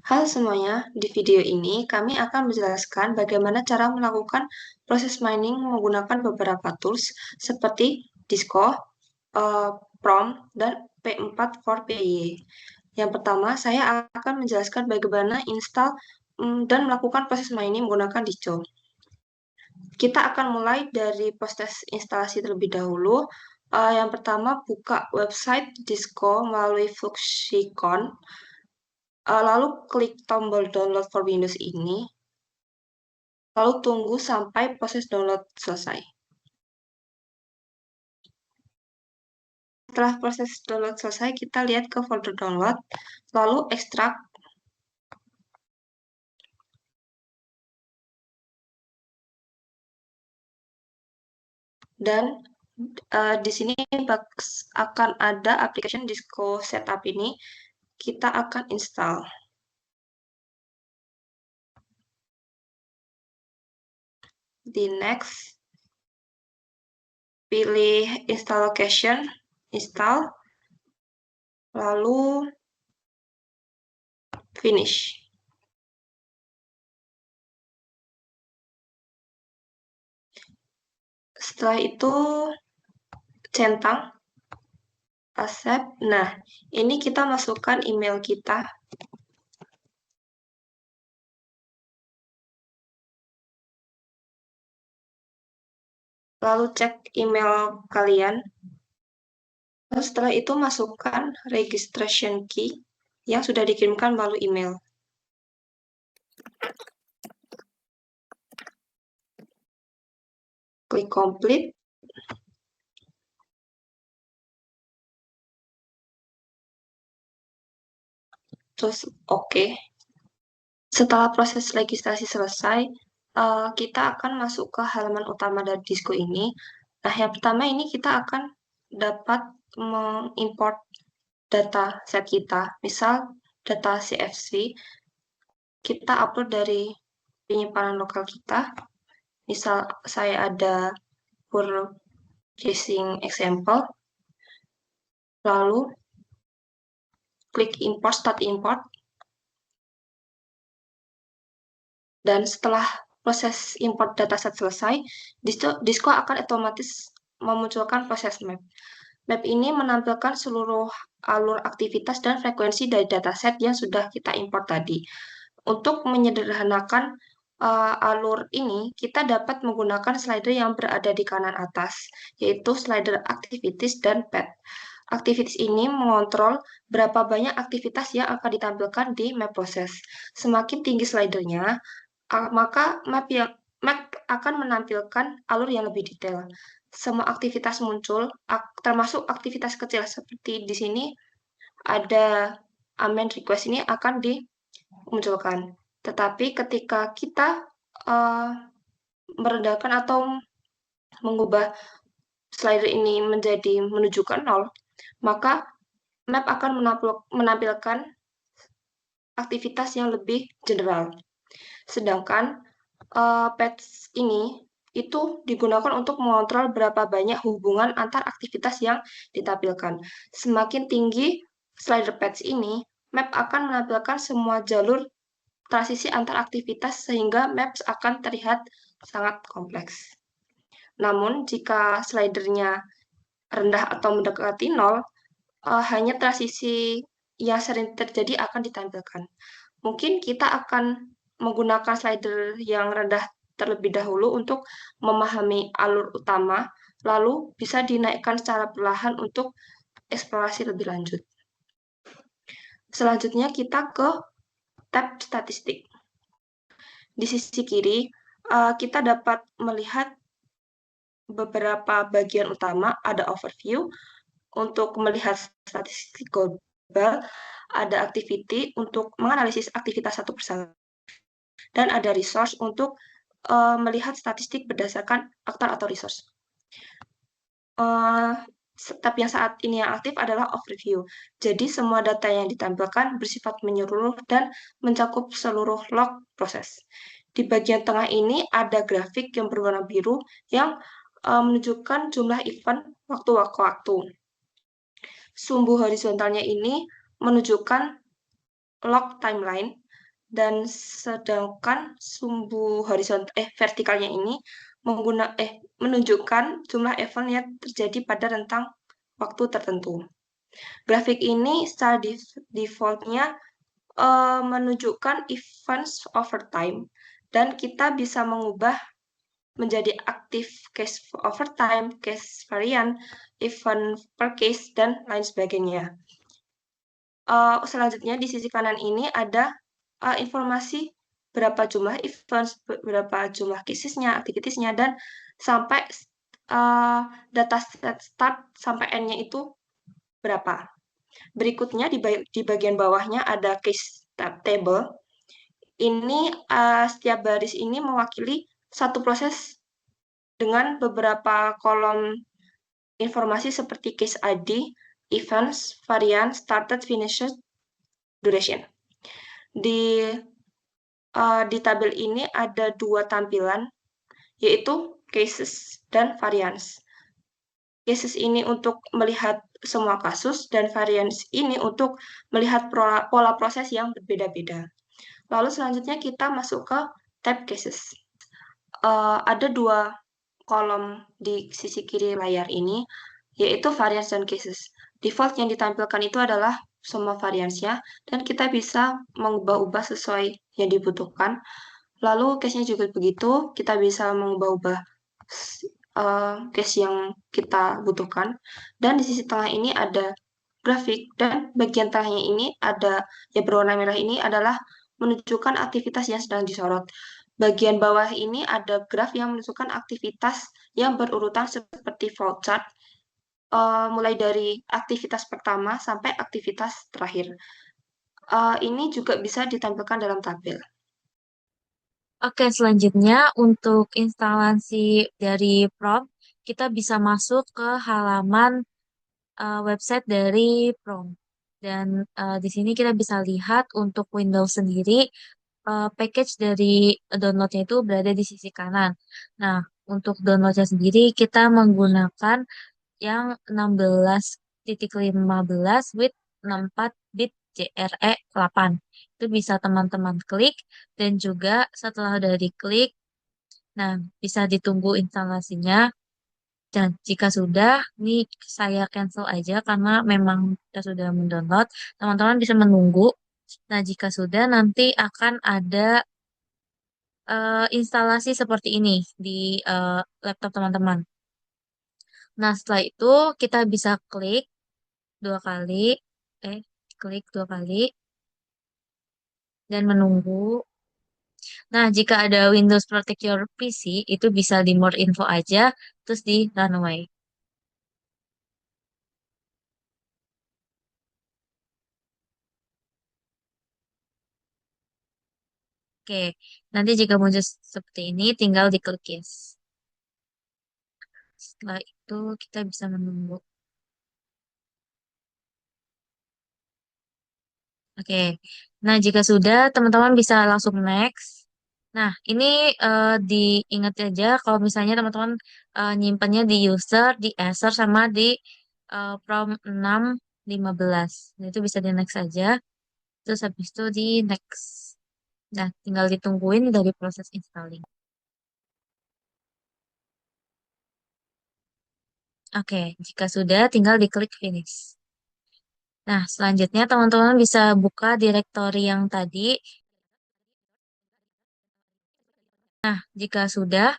Halo semuanya, di video ini kami akan menjelaskan bagaimana cara melakukan proses mining menggunakan beberapa tools seperti Disco, Prom, dan P4 for PIY. Yang pertama, saya akan menjelaskan bagaimana install dan melakukan proses mining menggunakan Disco. Kita akan mulai dari proses instalasi terlebih dahulu. Yang pertama, buka website Disco melalui Fluxicon. Lalu klik tombol download for Windows ini, lalu tunggu sampai proses download selesai. Setelah proses download selesai, kita lihat ke folder download, lalu ekstrak, dan di sini akan ada application Disco Setup ini, kita akan install. Di next, pilih install location, install, lalu finish. Setelah itu centang, accept. Nah, ini kita masukkan email kita. Lalu cek email kalian. Lalu setelah itu masukkan registration key yang sudah dikirimkan melalui email. Klik complete. Terus oke. Setelah proses registrasi selesai, kita akan masuk ke halaman utama dari Disco ini. Nah, yang pertama ini kita akan dapat mengimport data set kita. Misal data CFC, kita upload dari penyimpanan lokal kita. Misal saya ada purchasing example, lalu klik import, start import, dan setelah proses import dataset selesai, Disco akan otomatis memunculkan proses map. Map ini menampilkan seluruh alur aktivitas dan frekuensi dari dataset yang sudah kita import tadi. Untuk menyederhanakan alur ini, kita dapat menggunakan slider yang berada di kanan atas, yaitu slider activities dan path. Aktivitas ini mengontrol berapa banyak aktivitas yang akan ditampilkan di map proses. Semakin tinggi slidernya, maka map akan menampilkan alur yang lebih detail. Semua aktivitas muncul, termasuk aktivitas kecil seperti di sini ada amend request ini akan dimunculkan. Tetapi ketika kita merendahkan atau mengubah slider ini menjadi menuju ke 0, maka map akan menampilkan aktivitas yang lebih general. Sedangkan patch ini itu digunakan untuk mengontrol berapa banyak hubungan antar aktivitas yang ditampilkan. Semakin tinggi slider patch ini, map akan menampilkan semua jalur transisi antar aktivitas sehingga maps akan terlihat sangat kompleks. Namun, jika slidernya rendah atau mendekati 0, hanya transisi yang sering terjadi akan ditampilkan. Mungkin kita akan menggunakan slider yang rendah terlebih dahulu untuk memahami alur utama, lalu bisa dinaikkan secara perlahan untuk eksplorasi lebih lanjut. Selanjutnya kita ke tab statistik. Di sisi kiri, kita dapat melihat beberapa bagian utama, ada overview, untuk melihat statistik global, ada activity untuk menganalisis aktivitas satu persatu, dan ada resource untuk melihat statistik berdasarkan aktor atau resource. Tab yang saat ini yang aktif adalah overview. Jadi semua data yang ditampilkan bersifat menyeluruh dan mencakup seluruh log proses. Di bagian tengah ini ada grafik yang berwarna biru yang menunjukkan jumlah event waktu-waktu. Sumbu horizontalnya ini menunjukkan log timeline, dan sedangkan sumbu vertikalnya ini menunjukkan jumlah event yang terjadi pada rentang waktu tertentu. Grafik ini secara defaultnya menunjukkan events over time dan kita bisa mengubah menjadi aktif case overtime, case varian, event per case, dan lain sebagainya. Selanjutnya di sisi kanan ini ada informasi berapa jumlah events, berapa jumlah casesnya, aktivitasnya, dan sampai data set start sampai end-nya itu berapa. Berikutnya di bagian bawahnya ada case table. Ini setiap baris ini mewakili satu proses dengan beberapa kolom informasi seperti case ID, events, varian, started, finished, duration. Di tabel ini ada dua tampilan, yaitu cases dan variance. Cases ini untuk melihat semua kasus, dan variance ini untuk melihat pola proses yang berbeda-beda. Lalu selanjutnya kita masuk ke tab cases. Ada dua kolom di sisi kiri layar ini, yaitu variance dan cases. Default yang ditampilkan itu adalah semua variansnya, dan kita bisa mengubah-ubah sesuai yang dibutuhkan. Lalu case-nya juga begitu, kita bisa mengubah-ubah case yang kita butuhkan. Dan di sisi tengah ini ada grafik, dan bagian tengahnya ini ada yang berwarna merah ini adalah menunjukkan aktivitas yang sedang disorot. Bagian bawah ini ada graf yang menunjukkan aktivitas yang berurutan seperti flowchart, mulai dari aktivitas pertama sampai aktivitas terakhir. Ini juga bisa ditampilkan dalam tabel. Oke, selanjutnya untuk instalasi dari Prom, kita bisa masuk ke halaman website dari Prom. Dan di sini kita bisa lihat untuk Windows sendiri, package dari downloadnya itu berada di sisi kanan. Nah, untuk downloadnya sendiri kita menggunakan yang 16.15 with 64 bit JRE8. Itu bisa teman-teman klik dan juga setelah udah diklik, nah bisa ditunggu instalasinya. Dan jika sudah, ini saya cancel aja karena memang kita sudah mendownload. Teman-teman bisa menunggu. Nah, jika sudah, nanti akan ada instalasi seperti ini di laptop teman-teman. Nah, setelah itu kita bisa klik dua kali, eh, klik dua kali dan menunggu. Nah, jika ada Windows Protect Your PC, itu bisa di More Info aja, terus di Runway. Oke, nanti jika muncul seperti ini, tinggal diklik yes. Setelah itu kita bisa menunggu. Oke, nah jika sudah, teman-teman bisa langsung next. Nah, ini diingat aja kalau misalnya teman-teman nyimpannya di user, di Acer, sama di Prom 6.15. Nah, itu bisa di next aja. Terus habis itu di next. Nah, tinggal ditungguin dari proses installing. Oke, jika sudah, tinggal diklik finish. Nah, selanjutnya teman-teman bisa buka direktori yang tadi. Nah, jika sudah,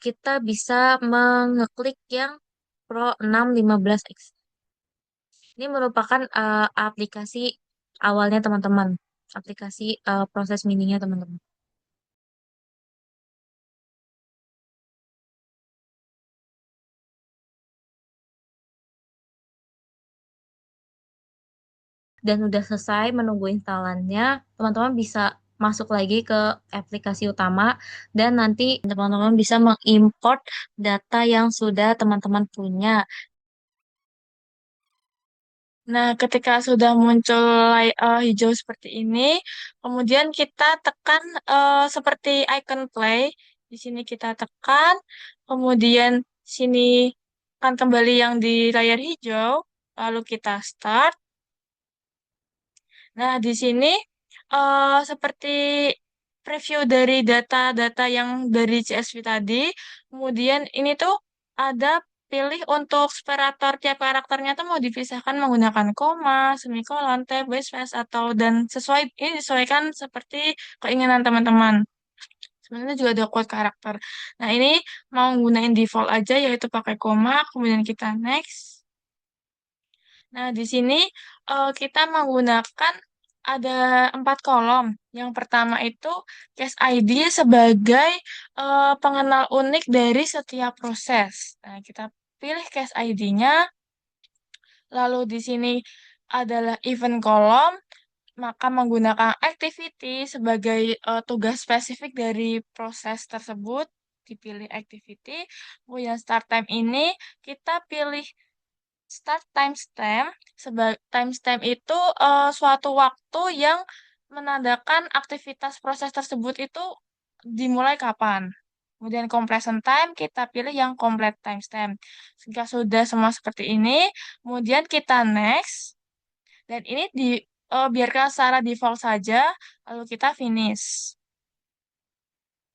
kita bisa mengeklik yang Pro 615X. Ini merupakan aplikasi awalnya teman-teman, aplikasi proses mininya teman-teman. Dan udah selesai menunggu instalannya, teman-teman bisa masuk lagi ke aplikasi utama dan nanti teman-teman bisa mengimport data yang sudah teman-teman punya. Nah, ketika sudah muncul hijau seperti ini, kemudian kita tekan seperti icon play. Di sini kita tekan, kemudian sini akan kembali yang di layar hijau, lalu kita start. Nah, di sini seperti preview dari data-data yang dari CSV tadi. Kemudian ini tuh ada pilih untuk separator tiap karakternya tuh mau dipisahkan menggunakan koma, semikolon, tab, backslash atau dan sesuai ini disesuaikan seperti keinginan teman-teman. Sebenarnya juga ada quote karakter. Nah, ini mau gunain default aja yaitu pakai koma, kemudian kita next. Nah, di sini kita menggunakan ada 4 kolom. Yang pertama itu case ID sebagai pengenal unik dari setiap proses. Nah, kita pilih case ID-nya. Lalu di sini adalah event kolom, maka menggunakan activity sebagai tugas spesifik dari proses tersebut. Dipilih activity. Kemudian start time ini kita pilih start timestamp. Sebagai timestamp itu suatu waktu yang menandakan aktivitas proses tersebut itu dimulai kapan. Kemudian completion time kita pilih yang complete timestamp. Jika sudah semua seperti ini, kemudian kita next dan ini biarkan secara default saja, lalu kita finish.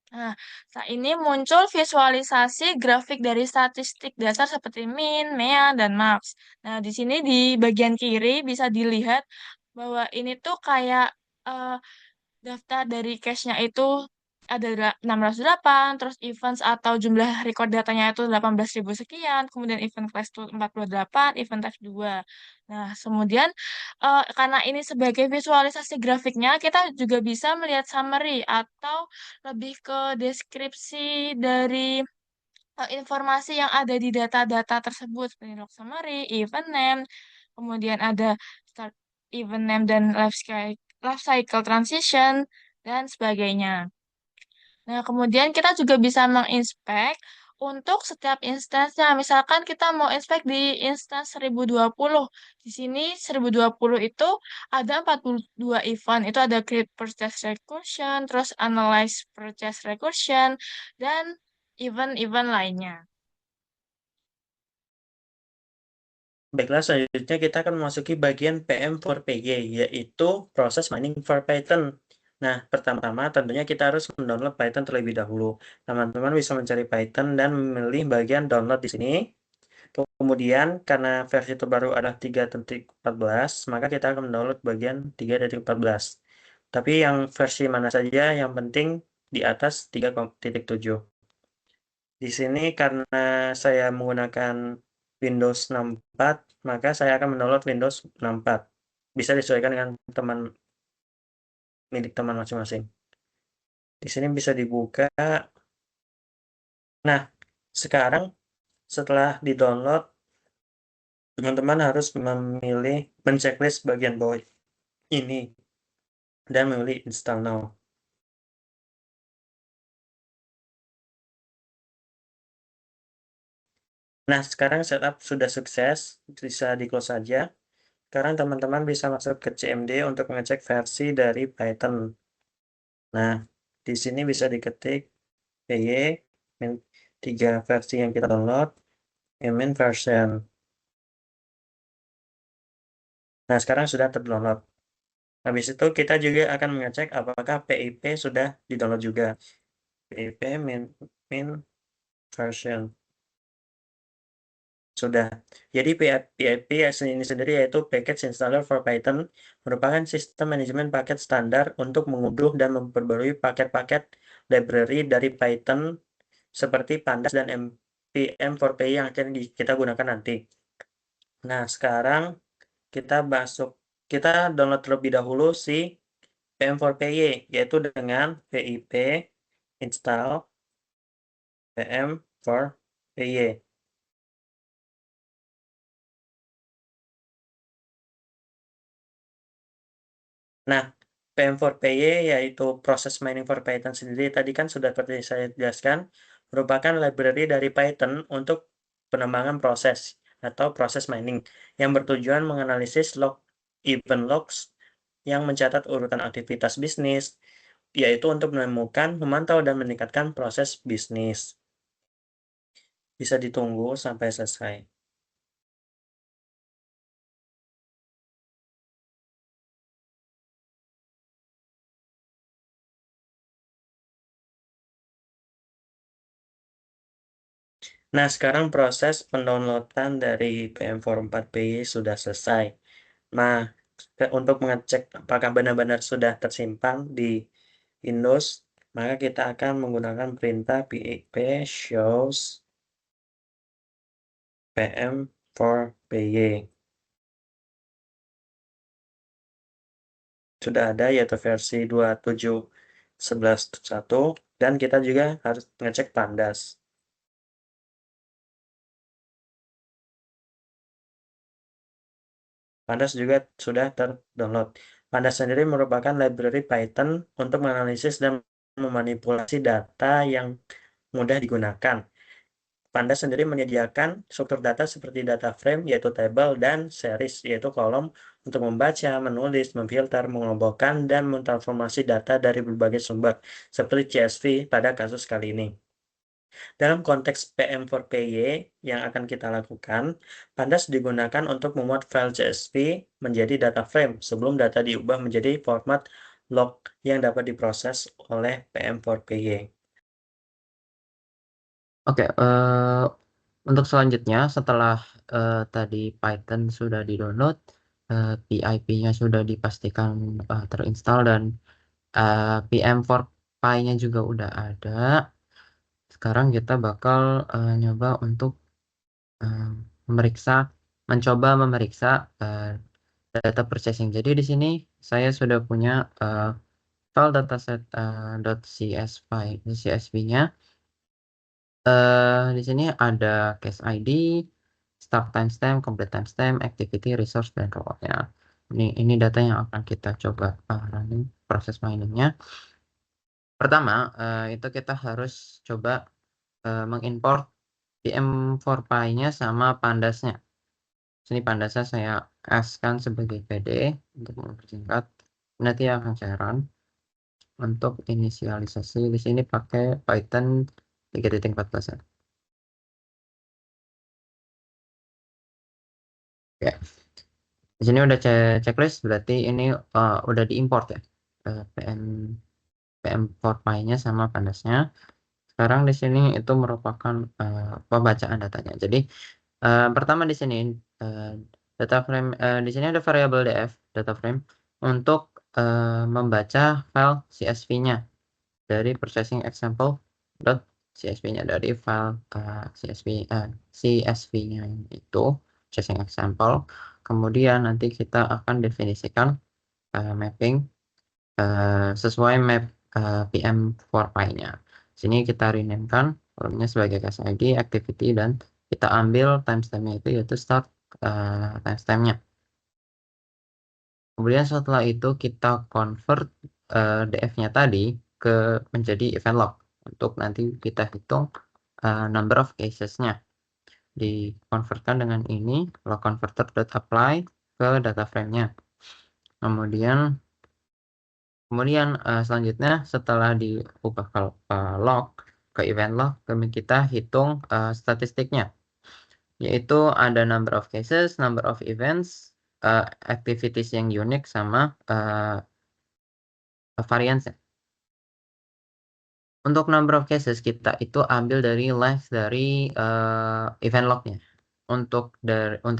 Nah, saat ini muncul visualisasi grafik dari statistik dasar seperti min, mea, dan max. Nah, di sini di bagian kiri bisa dilihat bahwa ini tuh kayak eh, daftar dari cache-nya itu ada 608, terus events atau jumlah record datanya itu 18.000 sekian, kemudian event class itu 48, event type 2. Nah, kemudian karena ini sebagai visualisasi grafiknya, kita juga bisa melihat summary atau lebih ke deskripsi dari informasi yang ada di data-data tersebut, seperti log summary, event name, kemudian ada start event name dan life cycle transition, dan sebagainya. Nah, kemudian kita juga bisa menginspek untuk setiap instansinya. Misalkan kita mau inspek di instance 1020. Di sini 1020 itu ada 42 event. Itu ada create purchase recursion, terus analyze purchase recursion, dan event-event lainnya. Baiklah, selanjutnya kita akan memasuki bagian PM for PG, yaitu proses mining for Python. Nah, pertama-tama tentunya kita harus mendownload Python terlebih dahulu. Teman-teman bisa mencari Python dan memilih bagian download di sini. Kemudian, karena versi terbaru adalah 3.14, maka kita akan mendownload bagian 3.14. Tapi yang versi mana saja, yang penting di atas 3.7. Di sini karena saya menggunakan Windows 64, maka saya akan mendownload Windows 64. Bisa disesuaikan dengan milik teman masing-masing. Di sini bisa dibuka. Nah, sekarang setelah di-download, teman-teman harus menceklis bagian bawah ini dan memilih install now. Nah, sekarang setup sudah sukses, bisa di-close saja. Sekarang teman-teman bisa masuk ke CMD untuk mengecek versi dari Python. Nah, di sini bisa diketik py min 3 versi yang kita download, min version. Nah, sekarang sudah terdownload. Habis itu kita juga akan mengecek apakah PIP sudah di-download juga. PIP min version. Sudah. Jadi PIP ini sendiri yaitu Package Installer for Python, merupakan sistem manajemen paket standar untuk mengunduh dan memperbarui paket-paket library dari Python seperti Pandas dan npm4py yang akan kita gunakan nanti. Nah, sekarang kita download terlebih dahulu si pm4py, yaitu dengan pip install pm4py. Nah, pm4py yaitu proses mining for Python sendiri tadi kan sudah seperti saya jelaskan, merupakan library dari Python untuk pengembangan proses atau proses mining yang bertujuan menganalisis event logs yang mencatat urutan aktivitas bisnis, yaitu untuk menemukan, memantau, dan meningkatkan proses bisnis. Bisa ditunggu sampai selesai. Nah, sekarang proses pendownloadan dari PM44PY sudah selesai. Nah, untuk mengecek apakah benar-benar sudah tersimpan di Windows, maka kita akan menggunakan perintah pip shows PM4PY. Sudah ada yaitu versi 27.11.1 dan kita juga harus ngecek Pandas. Pandas juga sudah terdownload. Pandas sendiri merupakan library Python untuk menganalisis dan memanipulasi data yang mudah digunakan. Pandas sendiri menyediakan struktur data seperti data frame, yaitu tabel, dan series, yaitu kolom, untuk membaca, menulis, memfilter, mengelompokkan, dan mentransformasi data dari berbagai sumber, seperti CSV pada kasus kali ini. Dalam konteks PM4PY yang akan kita lakukan, Pandas digunakan untuk memuat file CSV menjadi data frame sebelum data diubah menjadi format log yang dapat diproses oleh PM4PY. Oke, untuk selanjutnya setelah tadi Python sudah di-download, PIP-nya sudah dipastikan terinstall dan PM4PY-nya juga udah ada. Sekarang kita bakal nyoba untuk mencoba memeriksa data processing. Jadi di sini saya sudah punya file dataset .csv-nya. Di sini ada case ID, start timestamp, complete timestamp, activity, resource, dan reward-nya. Ini data yang akan kita coba running proses miningnya. Pertama, itu kita harus coba mengimport PM4PY-nya sama Pandasnya. Sini Pandasnya saya askan sebagai PD untuk mempersingkat. Nanti akan saya run. Untuk inisialisasi di sini pakai Python 3.14 ya. Oke. Di sini udah checklist, berarti ini udah diimport ya PM4PY-nya sama Pandasnya. Sekarang di sini itu merupakan pembacaan datanya. Jadi pertama di sini data frame, di sini ada variabel df data frame untuk membaca file CSV-nya dari processing example.csv-nya dari file CSV-nya itu processing example. Kemudian nanti kita akan definisikan mapping sesuai map PM4PY-nya. Sini kita renamekan kolomnya sebagai case ID, activity, dan kita ambil timestamp-nya itu yaitu start timestamp-nya. Kemudian setelah itu kita convert df-nya tadi menjadi event log untuk nanti kita hitung number of cases-nya. Dikonvertkan dengan ini log converter.apply ke data frame-nya. Kemudian selanjutnya setelah diubah ke log ke event log, kita hitung statistiknya, yaitu ada number of cases, number of events, activities yang unik, sama variance. Untuk number of cases kita itu ambil dari length dari event lognya. Untuk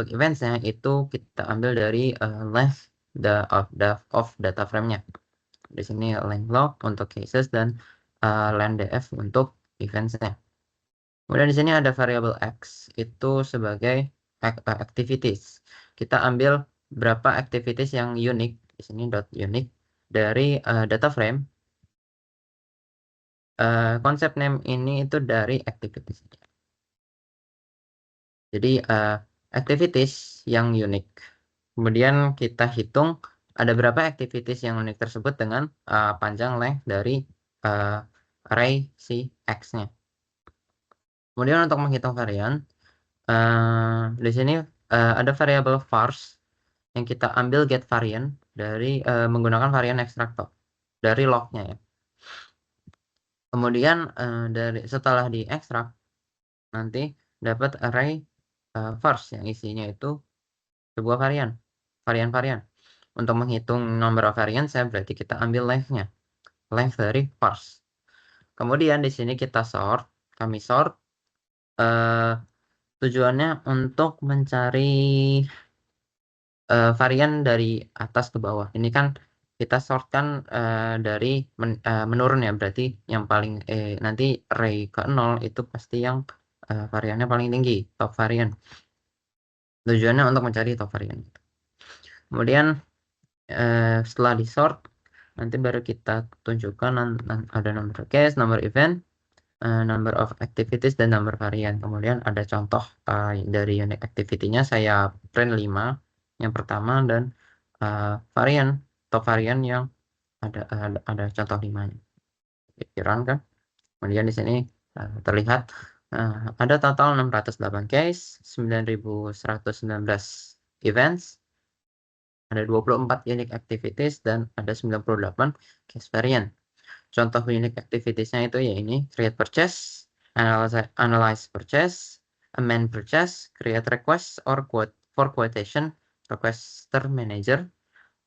eventsnya itu kita ambil dari length of data frame-nya. Di sini length log untuk cases dan length df untuk eventsnya. Kemudian di sini ada variabel x itu sebagai activities. Kita ambil berapa activities yang unik, di sini .unique dari data frame. Konsep name ini itu dari activities. Jadi activities yang unik. Kemudian kita hitung ada berapa activities yang unik tersebut dengan panjang length dari array si x-nya. Kemudian untuk menghitung varian, di sini ada variabel vars yang kita ambil get varian dari menggunakan varian extractor dari lognya ya. Kemudian setelah diekstrak nanti dapat array vars yang isinya itu sebuah varian. Untuk menghitung number of variance berarti kita ambil length-nya, length dari vars. Kemudian di sini kami sort tujuannya untuk mencari varian dari atas ke bawah. Ini kan kita sort kan dari menurun ya, berarti yang paling nanti array ke 0 itu pasti yang variannya paling tinggi, top varian. Tujuannya untuk mencari top varian. Kemudian setelah di sort, nanti baru kita tunjukkan ada number case, number event, number of activities, dan number varian. Kemudian ada contoh dari unique activity-nya, saya print 5 yang pertama, dan varian, top varian yang ada contoh 5-nya. Pikiran kan? Kemudian di sini terlihat ada total 608 case, 9.119 events, ada 24 unique activities, dan ada 98 case variant. Contoh unique activities-nya itu ya ini, create purchase, analyze purchase, amend purchase, create request or for quotation, requester manager.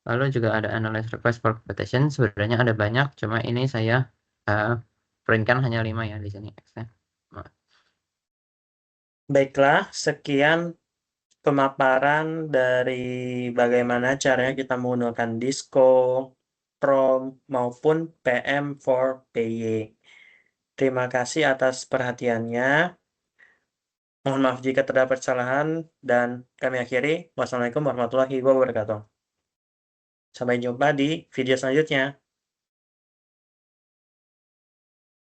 Lalu juga ada analyze request for quotation. Sebenarnya ada banyak, cuma ini saya printkan hanya 5 ya di sini. Baiklah, sekian pemaparan dari bagaimana caranya kita menggunakan Disco, Prom, maupun PM4PY. Terima kasih atas perhatiannya. Mohon maaf jika terdapat kesalahan, dan kami akhiri. Wassalamualaikum warahmatullahi wabarakatuh. Sampai jumpa di video selanjutnya.